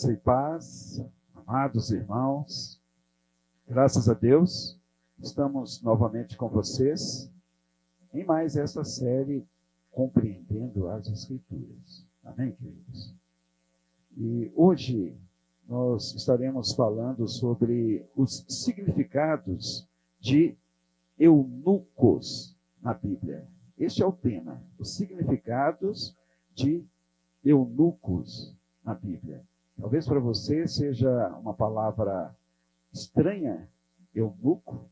Graça e paz, amados irmãos, graças a Deus, estamos novamente com vocês em mais essa série Compreendendo as Escrituras. Amém, queridos? E hoje nós estaremos falando sobre os significados de eunucos na Bíblia. Este é o tema, os significados de eunucos na Bíblia. Talvez para você seja uma palavra estranha, eunuco,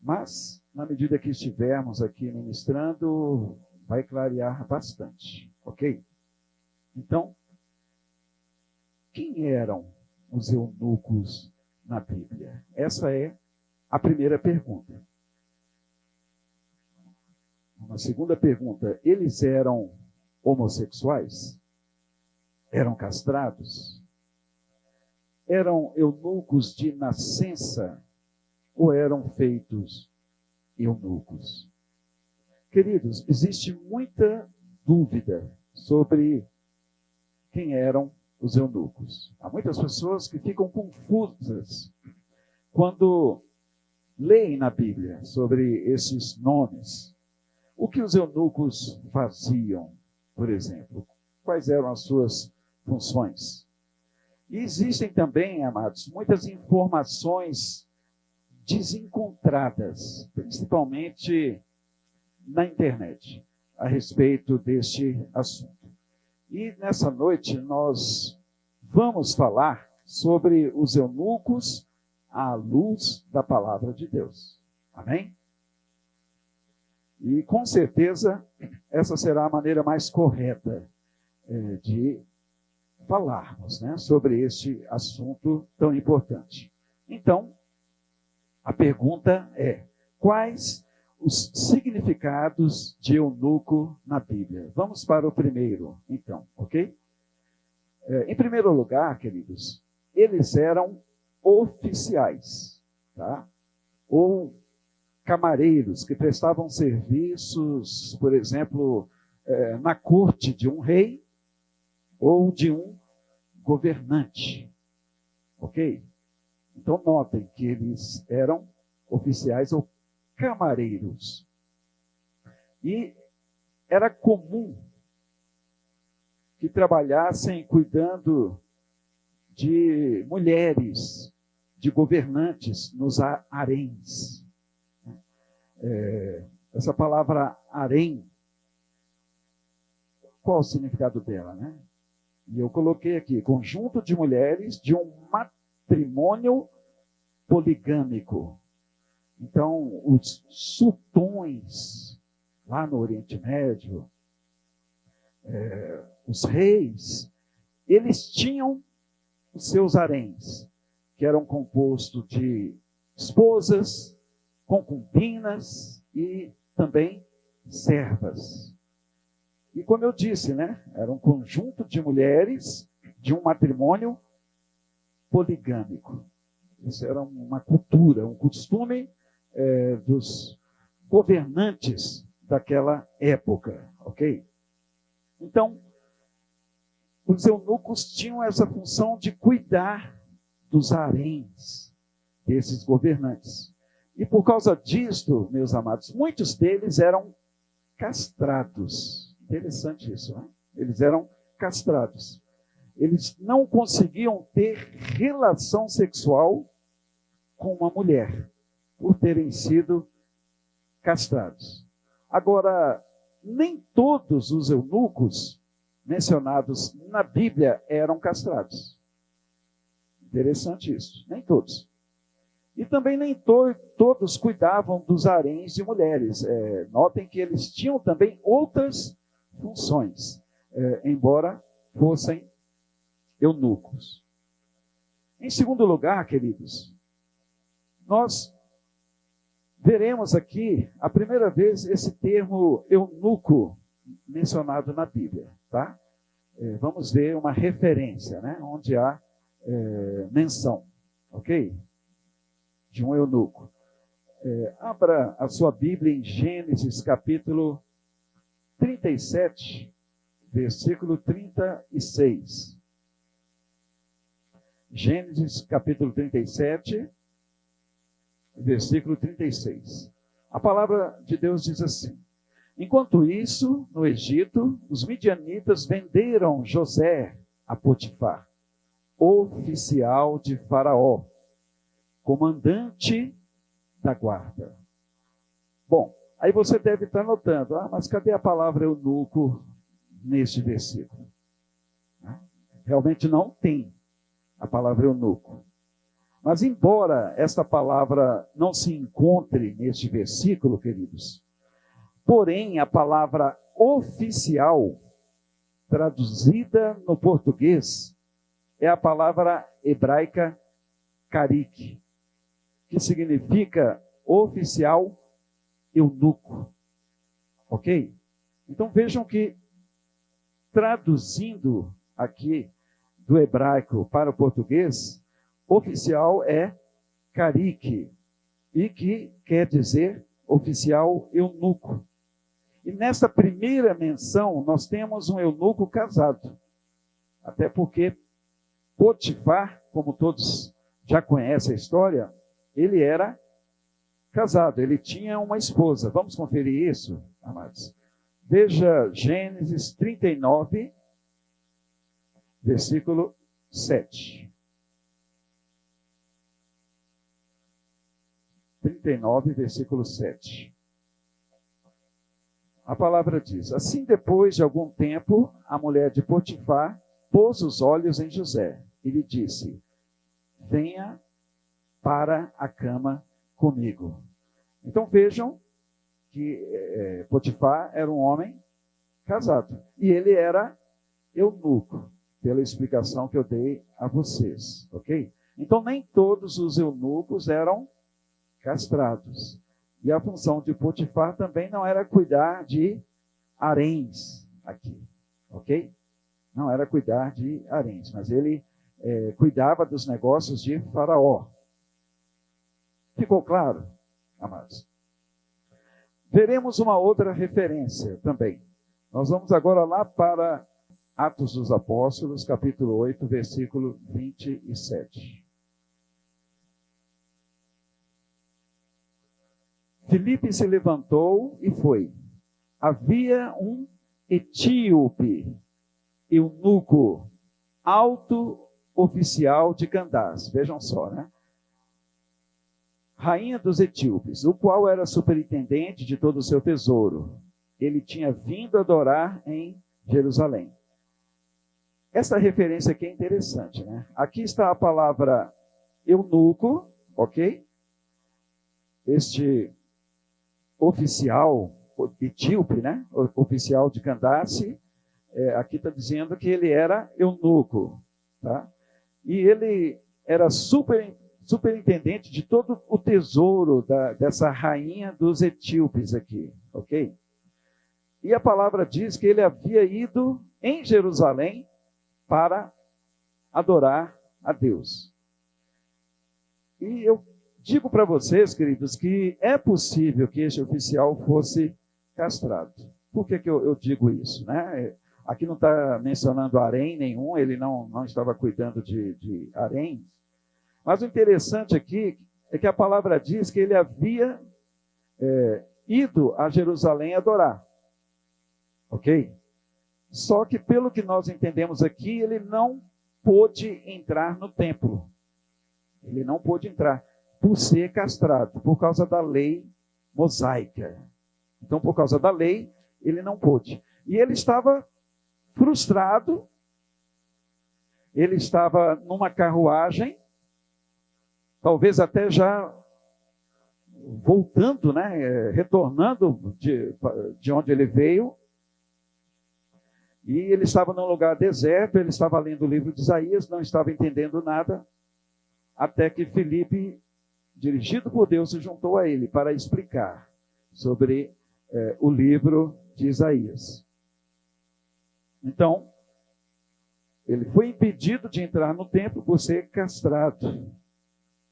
mas na medida que estivermos aqui ministrando, vai clarear bastante, ok? Então, quem eram os eunucos na Bíblia? Essa é a primeira pergunta. Uma segunda pergunta, eles eram homossexuais? Eram castrados? Eram eunucos de nascença ou eram feitos eunucos? Queridos, existe muita dúvida sobre quem eram os eunucos. Há muitas pessoas que ficam confusas quando leem na Bíblia sobre esses nomes. O que os eunucos faziam, por exemplo? Quais eram as suas funções? E existem também, amados, muitas informações desencontradas, principalmente na internet, a respeito deste assunto. E nessa noite nós vamos falar sobre os eunucos à luz da palavra de Deus. Amém? E com certeza essa será a maneira mais correta de falarmos, né, sobre este assunto tão importante. Então, a pergunta é: quais os significados de eunuco na Bíblia? Vamos para o primeiro, então, ok? Em primeiro lugar, queridos, eles eram oficiais, tá? Ou camareiros que prestavam serviços, por exemplo, na corte de um rei ou de um governante, ok? Então notem que eles eram oficiais ou camareiros. E era comum que trabalhassem cuidando de mulheres, de governantes nos haréns. Essa palavra harém, qual o significado dela, né? E eu coloquei aqui, conjunto de mulheres de um matrimônio poligâmico. Então, os sultões, lá no Oriente Médio, os reis, eles tinham os seus haréns, que eram compostos de esposas, concubinas e também servas. E como eu disse, né, era um conjunto de mulheres de um matrimônio poligâmico. Isso era uma cultura, um costume dos governantes daquela época, ok? Então, os eunucos tinham essa função de cuidar dos haréns desses governantes. E por causa disto, meus amados, muitos deles eram castrados. Interessante isso, né? Eles eram castrados. Eles não conseguiam ter relação sexual com uma mulher, por terem sido castrados. Agora, nem todos os eunucos mencionados na Bíblia eram castrados. Interessante isso, nem todos. E também nem todos cuidavam dos haréns de mulheres. Notem que eles tinham também outras funções, embora fossem eunucos. Em segundo lugar, queridos, nós veremos aqui a primeira vez esse termo eunuco mencionado na Bíblia, tá? Vamos ver uma referência, né, onde há menção, ok? De um eunuco. Abra a sua Bíblia em Gênesis capítulo 37, versículo 36. Gênesis capítulo 37, versículo 36. A palavra de Deus diz assim: enquanto isso, no Egito, os midianitas venderam José a Potifar, oficial de Faraó, comandante da guarda. Bom, aí você deve estar notando, mas cadê a palavra eunuco neste versículo? Realmente não tem a palavra eunuco. Mas embora esta palavra não se encontre neste versículo, queridos, porém a palavra oficial, traduzida no português, é a palavra hebraica carik, que significa oficial eunuco. Ok? Então vejam que, traduzindo aqui do hebraico para o português, oficial é carik, e que quer dizer oficial eunuco. E nesta primeira menção, nós temos um eunuco casado. Até porque Potifar, como todos já conhecem a história, ele era casado, ele tinha uma esposa. Vamos conferir isso, amados? Veja Gênesis 39, versículo 7. 39, versículo 7. A palavra diz: assim, depois de algum tempo, a mulher de Potifar pôs os olhos em José e lhe disse: venha para a cama comigo. Então vejam que Potifar era um homem casado e ele era eunuco, pela explicação que eu dei a vocês, ok? Então nem todos os eunucos eram castrados. E a função de Potifar também não era cuidar de haréns aqui, ok? Não era cuidar de haréns, mas ele cuidava dos negócios de Faraó. Ficou claro, amados? Veremos uma outra referência também. Nós vamos agora lá para Atos dos Apóstolos, capítulo 8, versículo 27. Filipe se levantou e foi. Havia um etíope, eunuco, alto oficial de Candás. Vejam só, né? Rainha dos etíopes, o qual era superintendente de todo o seu tesouro. Ele tinha vindo adorar em Jerusalém. Essa referência aqui é interessante, né? Aqui está a palavra eunuco, ok? Este oficial etíope, né? Oficial de Candace, aqui está dizendo que ele era eunuco, tá? E ele era superintendente de todo o tesouro dessa rainha dos etíopes aqui, ok? E a palavra diz que ele havia ido em Jerusalém para adorar a Deus. E eu digo para vocês, queridos, que é possível que este oficial fosse castrado. Por que eu digo isso, né? Aqui não está mencionando harém nenhum, ele não estava cuidando de haréns. Mas o interessante aqui é que a palavra diz que ele havia ido a Jerusalém adorar. Ok? Só que pelo que nós entendemos aqui, ele não pôde entrar no templo. Ele não pôde entrar por ser castrado, por causa da lei mosaica. Então, por causa da lei, ele não pôde. E ele estava frustrado, ele estava numa carruagem, talvez até já voltando, né, retornando de onde ele veio, e ele estava num lugar deserto, ele estava lendo o livro de Isaías, não estava entendendo nada, até que Filipe, dirigido por Deus, se juntou a ele para explicar sobre o livro de Isaías. Então, ele foi impedido de entrar no templo por ser castrado,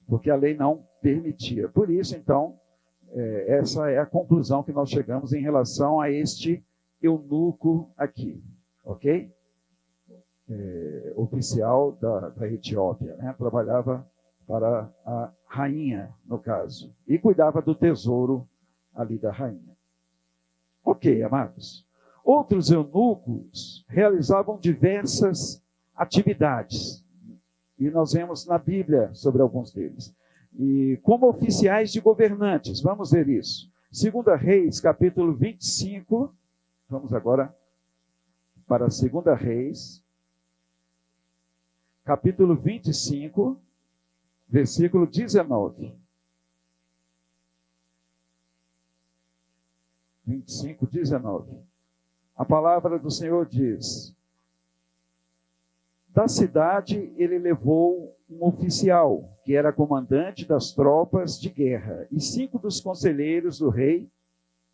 porque a lei não permitia. Por isso, então, essa é a conclusão que nós chegamos em relação a este eunuco aqui, ok? oficial da Etiópia, né? Trabalhava para a rainha, no caso, e cuidava do tesouro ali da rainha. Ok, amados. Outros eunucos realizavam diversas atividades, e nós vemos na Bíblia sobre alguns deles. E como oficiais de governantes, vamos ver isso. 2 Reis, capítulo 25, vamos agora para 2 Reis, capítulo 25, versículo 19. 25, 19. A palavra do Senhor diz: da cidade ele levou um oficial, que era comandante das tropas de guerra, e 5 dos conselheiros do rei,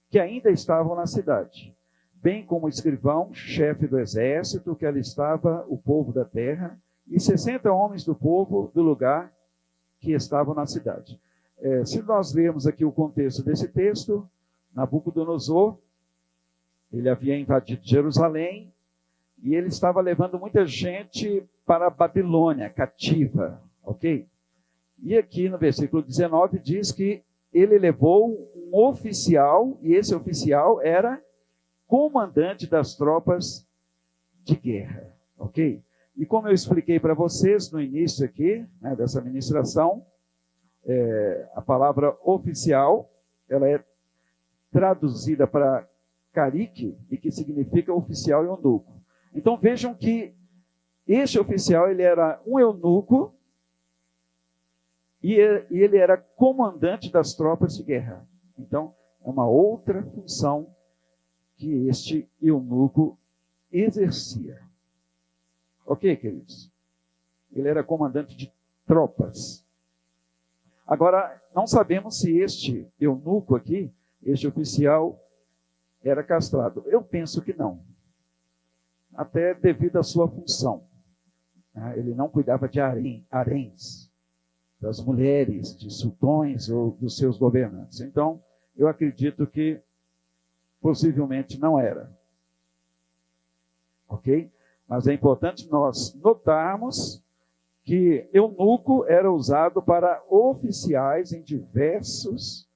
que ainda estavam na cidade, bem como o escrivão, chefe do exército, que alistava o povo da terra, e 60 homens do povo do lugar que estavam na cidade. Se nós lermos aqui o contexto desse texto, Nabucodonosor, ele havia invadido Jerusalém, e ele estava levando muita gente para a Babilônia, cativa, ok? E aqui no versículo 19 diz que ele levou um oficial, e esse oficial era comandante das tropas de guerra, ok? E como eu expliquei para vocês no início aqui, né, dessa ministração, a palavra oficial, ela é traduzida para carique, e que significa oficial eunuco. Então vejam que este oficial, ele era um eunuco, e ele era comandante das tropas de guerra. Então, é uma outra função que este eunuco exercia. Ok, queridos? Ele era comandante de tropas. Agora, não sabemos se este eunuco aqui, este oficial, era castrado. Eu penso que não. Até devido à sua função. Ele não cuidava de haréns, das mulheres, de sultões ou dos seus governantes. Então, eu acredito que possivelmente não era. Ok? Mas é importante nós notarmos que eunuco era usado para oficiais em diversas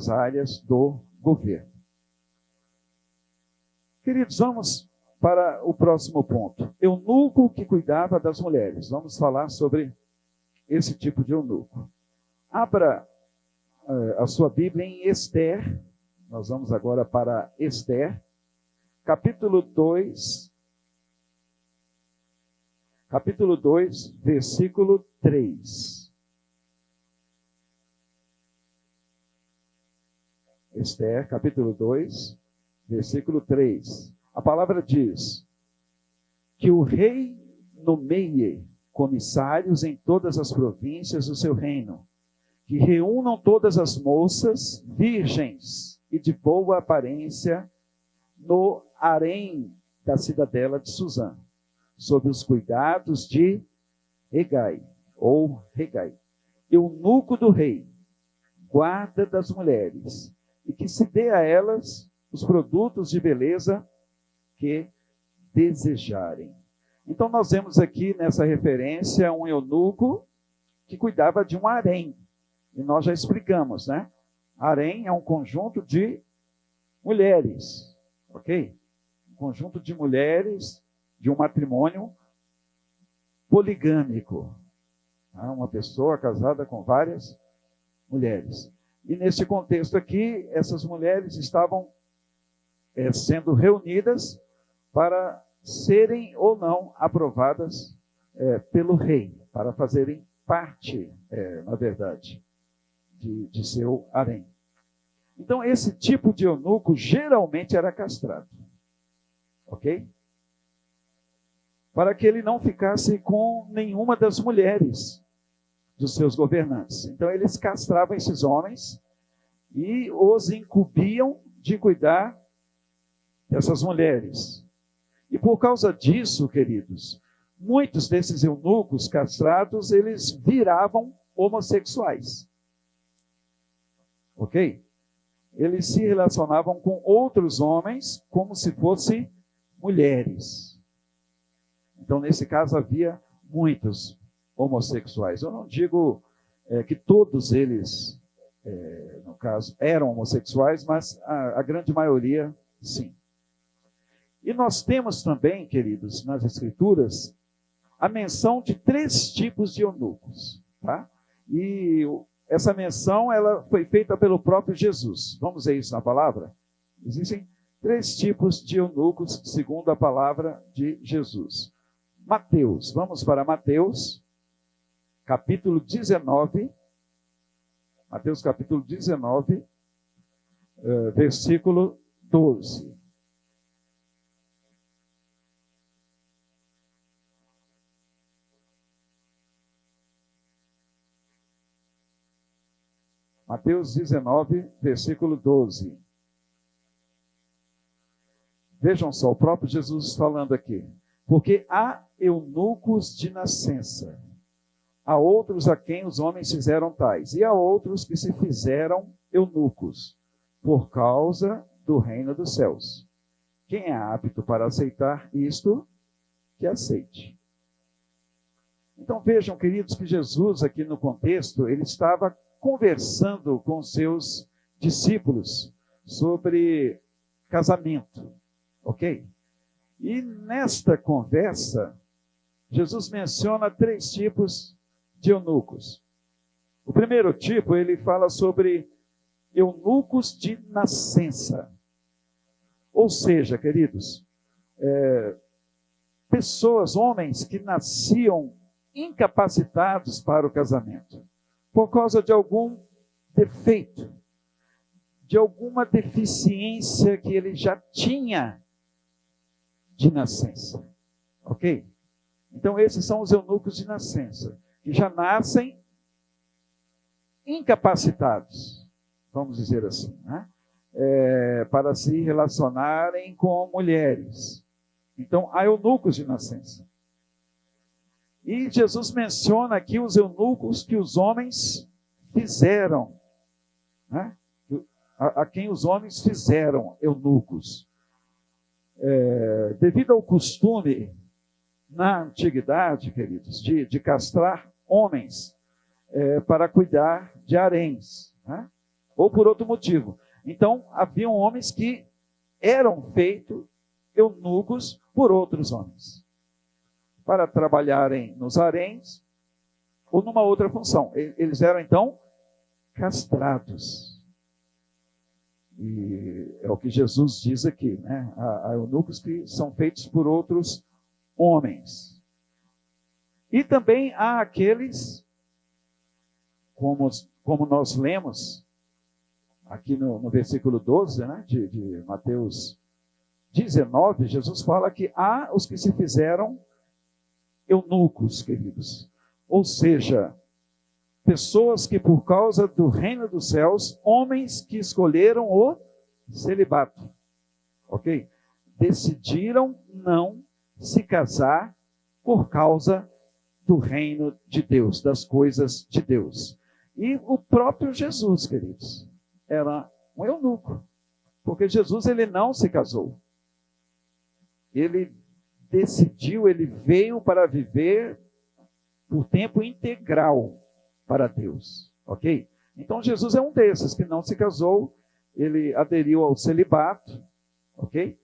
áreas do governo. Queridos, vamos para o próximo ponto. Eunuco que cuidava das mulheres. Vamos falar sobre esse tipo de eunuco. Abra a sua Bíblia em Ester. Nós vamos agora para Ester, capítulo 2, versículo 3. Ester, capítulo 2, versículo 3. A palavra diz que o rei nomeie comissários em todas as províncias do seu reino, que reúnam todas as moças virgens e de boa aparência no harém da cidadela de Suzã, sob os cuidados de Hegai, ou Hegai, eunuco do rei, guarda das mulheres, e que se dê a elas os produtos de beleza que desejarem. Então nós vemos aqui nessa referência um eunuco que cuidava de um harém. E nós já explicamos, né? Harém é um conjunto de mulheres, ok? Um conjunto de mulheres de um matrimônio poligâmico. Uma pessoa casada com várias mulheres. E nesse contexto aqui, essas mulheres estavam sendo reunidas para serem ou não aprovadas pelo rei, para fazerem parte, na verdade, de seu harém. Então, esse tipo de eunuco geralmente era castrado. Ok? Para que ele não ficasse com nenhuma das mulheres dos seus governantes. Então, eles castravam esses homens e os incumbiam de cuidar dessas mulheres. E por causa disso, queridos, muitos desses eunucos castrados, eles viravam homossexuais. Ok? Eles se relacionavam com outros homens como se fossem mulheres. Então, nesse caso, havia muitos homossexuais. Eu não digo que todos eles, no caso, eram homossexuais, mas a grande maioria, sim. E nós temos também, queridos, nas Escrituras, a menção de 3 tipos de eunucos, tá? E essa menção ela foi feita pelo próprio Jesus. Vamos ver isso na palavra? Existem 3 tipos de eunucos, segundo a palavra de Jesus. Mateus, vamos para Mateus, capítulo 19. Mateus, capítulo 19, versículo 12. Mateus 19, versículo 12. Vejam só, o próprio Jesus falando aqui. Porque há eunucos de nascença, há outros a quem os homens fizeram tais, e há outros que se fizeram eunucos, por causa do reino dos céus. Quem é apto para aceitar isto, que aceite. Então vejam, queridos, que Jesus aqui no contexto, ele estava conversando com seus discípulos sobre casamento, ok? E nesta conversa, Jesus menciona 3 tipos de eunucos. O primeiro tipo, ele fala sobre eunucos de nascença. Ou seja, queridos, pessoas, homens que nasciam incapacitados para o casamento, por causa de algum defeito, de alguma deficiência que ele já tinha de nascença. Ok? Então, esses são os eunucos de nascença, que já nascem incapacitados, vamos dizer assim, né? Para se relacionarem com mulheres. Então, há eunucos de nascença. E Jesus menciona aqui os eunucos que os homens fizeram, né? A quem os homens fizeram eunucos. Devido ao costume, na antiguidade, queridos, de castrar homens para cuidar de haréns, né? Ou por outro motivo. Então, haviam homens que eram feitos eunucos por outros homens, para trabalharem nos haréns ou numa outra função. Eles eram, então, castrados. E é o que Jesus diz aqui, né? Há eunucos que são feitos por outros homens. E também há aqueles, como nós lemos aqui no versículo 12, né, de Mateus 19, Jesus fala que há os que se fizeram eunucos, queridos. Ou seja, pessoas que por causa do reino dos céus, homens que escolheram o celibato, ok? Decidiram não se casar por causa do reino de Deus, das coisas de Deus. E o próprio Jesus, queridos, era um eunuco, porque Jesus ele não se casou. Ele decidiu, ele veio para viver por tempo integral para Deus, ok? Então Jesus é um desses que não se casou, ele aderiu ao celibato, ok?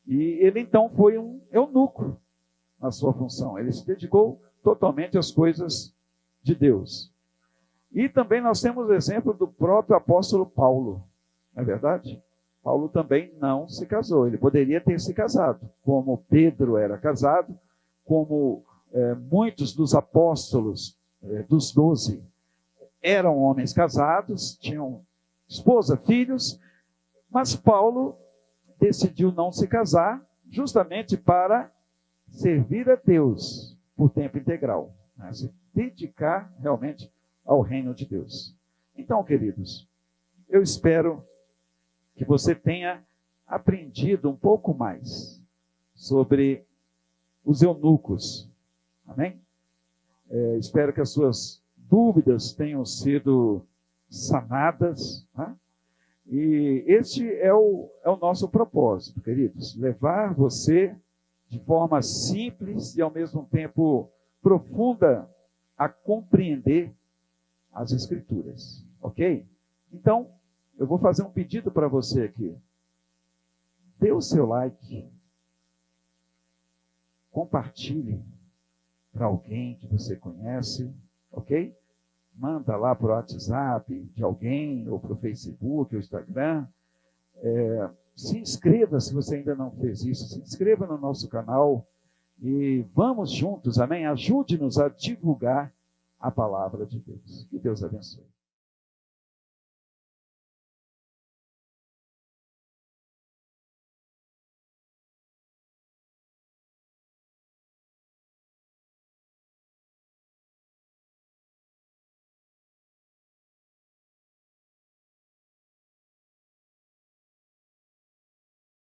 E ele então foi um eunuco na sua função, ele se dedicou totalmente às coisas de Deus. E também nós temos o exemplo do próprio apóstolo Paulo, não é verdade? Paulo também não se casou, ele poderia ter se casado, como Pedro era casado, como muitos dos apóstolos, dos 12, eram homens casados, tinham esposa, filhos, mas Paulo decidiu não se casar, justamente para servir a Deus por tempo integral, né? Se dedicar realmente ao reino de Deus. Então, queridos, eu espero que você tenha aprendido um pouco mais sobre os eunucos. Amém? Espero que as suas dúvidas tenham sido sanadas, né? E este é o nosso propósito, queridos, levar você de forma simples e ao mesmo tempo profunda a compreender as Escrituras, ok? Então, eu vou fazer um pedido para você aqui. Dê o seu like, compartilhe para alguém que você conhece, ok? Manda lá para o WhatsApp de alguém, ou para o Facebook, ou Instagram. Se inscreva se você ainda não fez isso, se inscreva no nosso canal e vamos juntos, amém? Ajude-nos a divulgar a palavra de Deus. Que Deus abençoe.